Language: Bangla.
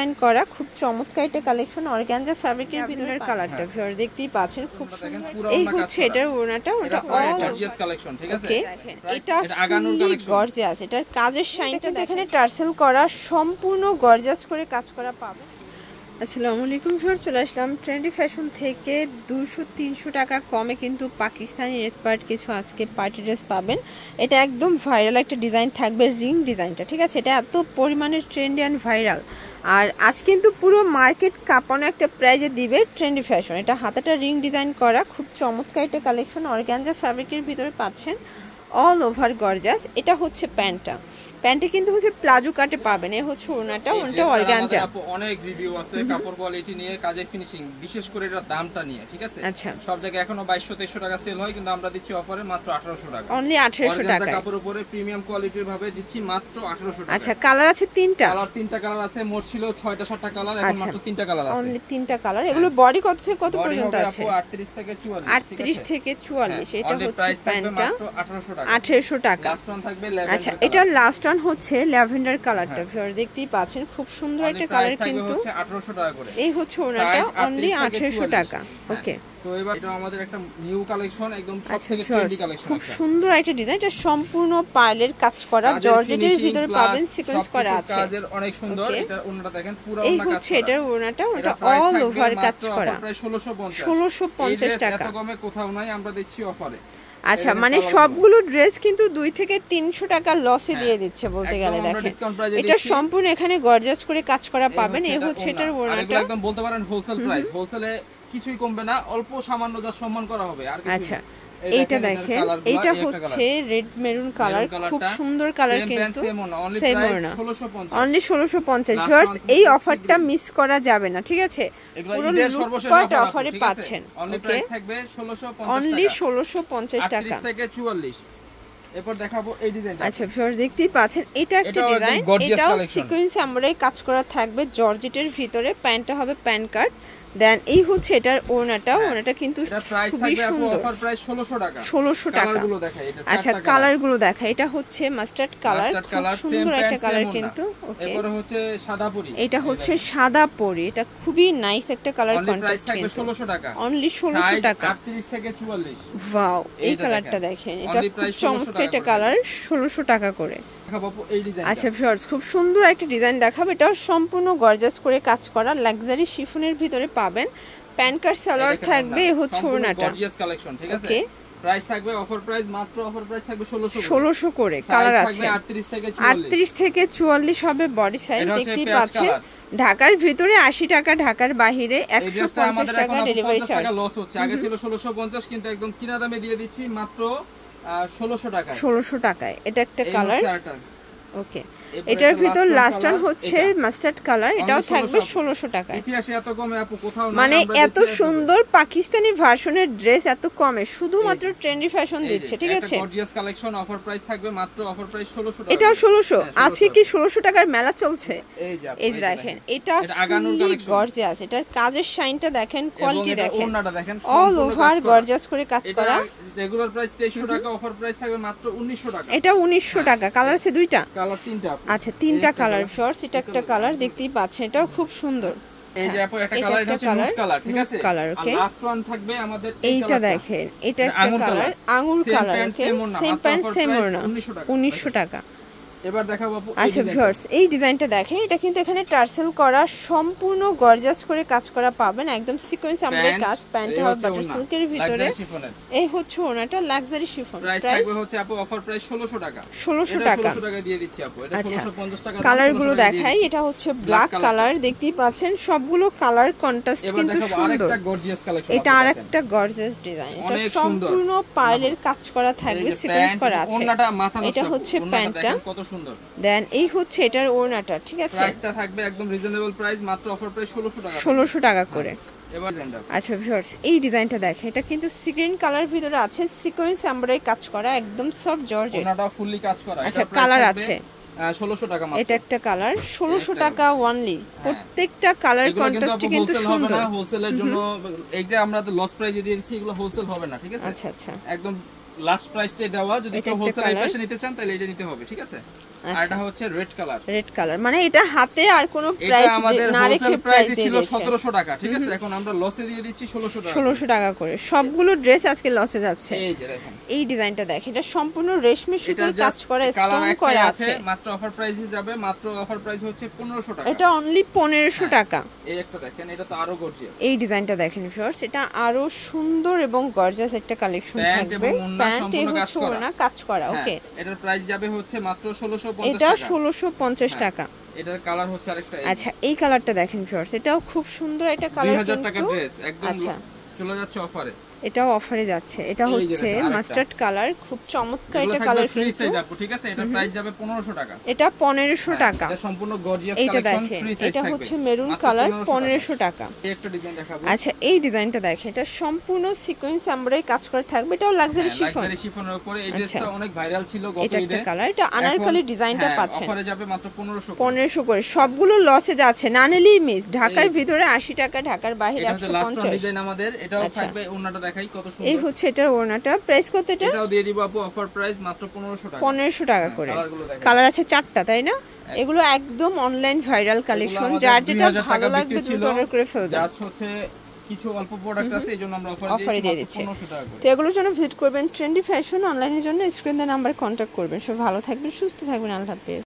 ডিজাইন করা খুব চমৎকার একটা কালেকশন অর্গানজা ফ্যাব্রিকের ভিতরে কালারটা ভিউয়ার দেখতেই পাচ্ছেন খুব সুন্দর। এই হচ্ছে এটার ওড়নাটা, ওটা অল গর্জিয়াস কালেকশন, ঠিক আছে? এটা ফুললি গর্জিয়াস, এটার কাজের শাইনটা এখানে টার্সেল করা সম্পূর্ণ গর্জিয়াস করে কাজ করা পাবেন। আসসালামু আলাইকুম ভিউয়ার, চলে আসলাম ট্রেন্ডি ফ্যাশন থেকে 200-300 টাকা কমে কিন্তু পাকিস্তানি এক্সপার্ট কিছু আজকে পার্টি ড্রেস পাবেন। এটা একদম ভাইরাল একটা ডিজাইন থাকবে, রিং ডিজাইনটা, ঠিক আছে? এটা এত পরিমাণে ট্রেন্ডি অ্যান্ড ভাইরাল, আর আজ কিন্তু পুরো মার্কেট কাঁপানো একটা প্রাইজে দিবে ট্রেন্ডি ফ্যাশন। এটা হাতাটা রিং ডিজাইন করা খুব চমৎকার একটা কালেকশন অর্গানজা ফ্যাব্রিকের ভিতরে পাচ্ছেন অল ওভার গর্জাস। এটা হচ্ছে প্যান্টটা, প্যান্টে কিন্তু হচ্ছে প্লাজো কাটে পাবেন। এই হচ্ছে ওড়নাটা, ওড়নাটা অর্গানজা। অনেক রিভিউ আছে কাপড় কোয়ালিটি নিয়ে, কাজের ফিনিশিং, বিশেষ করে এর দামটা নিয়ে, ঠিক আছে? আচ্ছা, সব জায়গায় এখনো 2200-2300 টাকা সেল হয়, কিন্তু আমরা দিচ্ছি অফারে মাত্র 1800 টাকা, অনলি 1800 টাকা। কাপড়ের উপরে প্রিমিয়াম কোয়ালিটির ভাবে দিচ্ছি মাত্র 1800 টাকা। আচ্ছা, কালার আছে তিনটা, তিনটা কালার আছে। মোট ছিল 6টা-7টা কালার, এখন মাত্র 3টা কালার আছে, অনলি 3টা কালার। এগুলো বডি কত থেকে কত পর্যন্ত আছে? 38 থেকে 44। 38 থেকে 44। এটা হচ্ছে প্যান্টটা, মাত্র 1800 টাকা। 1800 টাকা। লাস্ট ওয়ান থাকবে ল্যাভেন্ডার। আচ্ছা, এটা লাস্ট ওয়ান হচ্ছে ল্যাভেন্ডার কালারটা, ভিউয়ার দেখতেই পাচ্ছেন খুব সুন্দর একটা কালার, কিন্তু 1800 টাকা করে। এই হচ্ছে ওড়নাটা, অনলি 1800 টাকা। ওকে, তো এবার এটা আমাদের একটা নিউ কালেকশন, একদম সবথেকে ট্রেন্ডি কালেকশন। খুব সুন্দর একটা ডিজাইন, এটা সম্পূর্ণ পার্লের কাজ করা, জর্জেটের ভিতরে পাবেন, সিকোয়েন্স করা আছে, কাজের অনেক সুন্দর। এটা ওড়নাটা দেখেন পুরো ওড়না কাজ করা। এই হচ্ছে এটার ওড়নাটা, ওটা অল ওভার কাজ করা, প্রায় 1650 1650 টাকা। এত কমে কোথাও নাই, আমরা দিচ্ছি অফারে। আচ্ছা, মানে সবগুলো ড্রেস কিন্তু 2 থেকে 300 টাকা লসে দিয়ে দিচ্ছে বলতে গেলে। দেখেন এটা সম্পূর্ণ এখানে গর্জিয়াস করে কাজ করা পাবেন। এই হচ্ছে এটার ওড়নাটা, একদম বলতে পারেন হোলসেল প্রাইস, হোলসেলে কিছুই কমবে না, অল্প সামান্য যা সম্মান করা হবে আর কিছু। আচ্ছা, এইটা দেখেন, এটা হচ্ছে রেড মেরুন কালার, খুব সুন্দর কালার, কিন্তু সেম ওড়না, অনলি 1650। ভিউয়ার্স, এই অফারটা মিস করা যাবে না, ঠিক আছে? পুরো লুটপাট অফারে পাচ্ছেন। অনলি প্রাইস থাকবে 1650 টাকা, অনলি 1650 টাকা। 38 থেকে 44। এরপর দেখাবো এই ডিজাইনটা। আচ্ছা, ভিউয়ার্স দেখতেই পাচ্ছেন এটা একটা ডিজাইন, এটাও সিকোয়েন্স আমরাই কাজ করা থাকবে, জর্জেটের ভিতরে। প্যান্টটা হবে প্যান কাট, দেন এই হচ্ছে এটার ওড়নাটা, ওড়নাটা কিন্তু খুবই সুন্দর, অফার প্রাইস 1600 টাকা। 1600 টাকা। কালারগুলো দেখাই, এটা আচ্ছা, কালারগুলো দেখাই। এটা হচ্ছে মাস্টার্ড কালার, খুব সুন্দর একটা কালার, কিন্তু ওকে। এরপর হচ্ছে সাদা পরি, এটা হচ্ছে সাদা পরি, এটা খুবই নাইস একটা কালার কন্ট্রাস্ট, থাকবে 1600 টাকা, অনলি 1600 টাকা। 38 থেকে 44। ওয়াও, এই কালারটা দেখেন, এটা খুব চমৎকার একটা কালার, 1600 টাকা করে। আচ্ছা ভিউয়ার্স, খুব সুন্দর একটা ডিজাইন দেখাবো, এটাও সম্পূর্ণ গর্জিয়াস করে কাজ করা, লাক্সারি শিফনের ভিতরে পাবেন। প্যান কাট সালোয়ার থাকবে, এই হচ্ছে ওড়নাটা, গর্জিয়াস কালেকশন, ঠিক আছে? প্রাইস থাকবে অফার প্রাইস, মাত্র অফার প্রাইস থাকবে 1600 করে। কালার আছে 38 থেকে 44 হবে বডি সাইজ, দেখতেই পাচ্ছেন। ঢাকার ভিতরে 80 টাকা, ঢাকার বাইরে 150 টাকা ডেলিভারি চার্জ লস হচ্ছে। আগে ছিল 1650, কিন্তু একদম কিনা দামে দিয়ে দিচ্ছি মাত্র 1600 টাকায়। 1600 টাকায়। এটা একটা কালার, ওকে। এটার ভিতর লাস্ট ওয়ান হচ্ছে মাস্টার্ড কালার, এটাও থাকবে 1600 টাকায়। ইতিহাসে এত কমে আপু কোথাও নাই, মানে এত সুন্দর পাকিস্তানি ভার্সনের ড্রেস এত কমে শুধুমাত্র ট্রেন্ডি ফ্যাশন দিচ্ছে, ঠিক আছে? একটা গর্জিয়াস কালেকশন, অফার প্রাইস থাকবে মাত্র অফার প্রাইস 1600 টাকা। এটাও 1600। আজকে কি 1600 টাকার মেলা চলছে? এই যে দেখেন, এটা ফুললি গর্জিয়াস, এটার কাজের শাইনটা দেখেন, কোয়ালিটি দেখেন, ওড়নাটা দেখেন, অল ওভার গর্জিয়াস করে কাজ করা। রেগুলার প্রাইস 2300 টাকা, অফার প্রাইস থাকবে মাত্র 1900 টাকা। এটা 1900 টাকা। কালার আছে দুইটা, কালার তিনটা। আচ্ছা, তিনটা কালার। ফিওর্স, এটা একটা কালার দেখতেই পাচ্ছেন, এটাও খুব সুন্দর। এই যে আপু একটা কালার, এটা হচ্ছে নুড কালার, ঠিক আছে? কালার, ওকে। লাস্ট ওয়ান থাকবে আমাদের এইটা দেখেন, এটা একটা কালার, আঙ্গুর কালার, ওকে। সেম প্যান্ট সেম ওড়না, 1900 টাকা। এবার দেখাবো আপু। আচ্ছা ভিউয়ার্স, এই ডিজাইনটা দেখেন, এটা কিন্তু এখানে টার্সেল করা, সম্পূর্ণ গর্জিয়াস করে কাজ করা পাবেন, একদম সিকোয়েন্স আমরাই কাজ। প্যান্টটা হবে বাটার সিল্কের ভিতরে, এই হচ্ছে ওড়নাটা, লাক্সারি শিফন। প্রাইস থাকবে হচ্ছে আপু অফার প্রাইস 1600 টাকা। 1600 টাকা। 1600 টাকা দিয়ে দিচ্ছি আপু। এটা 1650 টাকা। কালারগুলো দেখাই, এটা হচ্ছে ব্ল্যাক কালার, দেখতেই পাচ্ছেন সবগুলো কালার কন্ট্রাস্ট কিন্তু সুন্দর। আরেকটা গর্জিয়াস কালেকশন, এটা আরেকটা গর্জিয়াস ডিজাইন, এটা সম্পূর্ণ পার্লের কাজ করা থাকবে, সিকোয়েন্স করা আছে। ওড়নাটা মাথা নষ্ট, এটা হচ্ছে প্যান্টটা, কত সুন্দর। দেন এই হচ্ছে এটার ওড়নাটা, ঠিক আছে? প্রাইসটা থাকবে একদম রিজনেবল প্রাইস, মাত্র অফার প্রাইস 1600 টাকা। 1600 টাকা করে। এবার ডিজাইনটা, আচ্ছা ভিউয়ার্স, এই ডিজাইনটা দেখেন, এটা কিন্তু সিগ্রিন কালার ভিতরে আছে, সিকোয়েন্স এমব্রয়ডারি কাজ করা, একদম সফট জর্জেট, ওড়নাটা ফুললি কাজ করা। আচ্ছা, কালার আছে 1600 টাকা মাত্র। এটা একটা কালার, 1600 টাকা অনলি। প্রত্যেকটা কালার কন্ট্রাস্ট কিন্তু সুন্দর। হোলসেলের জন্য এইটা আমরা তো লস প্রাইসে দিয়ে দিচ্ছি, এগুলো হোলসেল হবে না, ঠিক আছে? আচ্ছা আচ্ছা, একদম লাস্ট প্রাইসটাই দেওয়া, যদি কেউ হোলসেল এই পাশে নিতে চান তাহলে এটা নিতে হবে, ঠিক আছে? আর এটা হচ্ছে রেড কালার মানে এটা হাতে আর কোনো প্রাইস না রেখে প্রাইস ছিল 1700 টাকা ঠিক আছে এখন আমরা লসে দিয়ে দিচ্ছি 1600 টাকা করে সবগুলো ড্রেস আজকে লসে যাচ্ছে এই যে দেখেন এই ডিজাইনটা দেখেন এটা সম্পূর্ণ রেশমি সুতার কাজ করা স্টোন করা আছে মাত্র অফার প্রাইসে যাবে মাত্র অফার প্রাইস হচ্ছে 1500 টাকা এটা অনলি 1500 টাকা এই একটা দেখেন এটা তো আরো গর্জিয়াস এই ডিজাইনটা দেখেন ভিউয়ার্স এটা আরো সুন্দর এবং গর্জিয়াস একটা কালেকশন থাকবে প্যান্ট এ হচ্ছে ওড়না কাজ করা ওকে এটার প্রাইস যাবে হচ্ছে মাত্র 1650 টাকা এটা 1650 টাকা এটার কালার হচ্ছে আরেকটা আচ্ছা এই কালারটা দেখেন ভিউয়ার্স এটাও খুব সুন্দর একটা কালার 2000 টাকা ড্রেস একদম চলে যাচ্ছে অফারে এটাও অফারে যাচ্ছে এটা হচ্ছে মাস্টার্ড কালার খুব চমৎকার একটা কালার কিন্তু ঠিক আছে এটা প্রাইস যাবে 1500 টাকা এটা 1500 টাকা এটা সম্পূর্ণ গর্জিয়াস কালেকশন ফ্রি সাইজ এটা হচ্ছে মেরুন কালার 1500 টাকা এই একটা ডিজাইন দেখাবো আচ্ছা এই ডিজাইনটা দেখেন এটা সম্পূর্ণ সিকোয়েন্স এমব্রয়ডারি কাজ করে থাকবে এটাও লাক্সারি শিফনের উপরে এই ড্রেসটা অনেক ভাইরাল ছিল গত ঈদে এটা কালার এটা আনারকলি ডিজাইনটা পাচ্ছেন অফারে যাবে মাত্র 1500 করে সবগুলো লসে যাচ্ছে না নিলেই মিস ঢাকার ভিতরে 80 টাকা ঢাকার বাইরে 150 লাস্ট ডিজাইন আমাদের এটাও থাকবে ওন্নাটা দেখাই কত সুন্দর এই হচ্ছে এটার ওড়নাটা প্রাইস কত এটা এটাও দিয়ে দিব আপু অফার প্রাইস মাত্র 1500 টাকা 1500 টাকা করে কালার আছে 4টা তাই না এগুলো একদম অনলাইন ভাইরাল কালেকশন যার যেটা ভালো লাগবে দ্রুত অর্ডার করে ফেলবেন জাস্ট হচ্ছে কিছু অল্প প্রোডাক্ট আছে এইজন্য আমরা অফারে দিয়ে দিচ্ছি 1500 টাকা করে তো এগুলোর জন্য ভিজিট করবেন ট্রেন্ডি ফ্যাশন অনলাইনের জন্য স্ক্রিন এর নাম্বার কন্টাক্ট করবেন সব ভালো থাকবেন সুস্থ থাকবেন আল্লাহ হাফেজ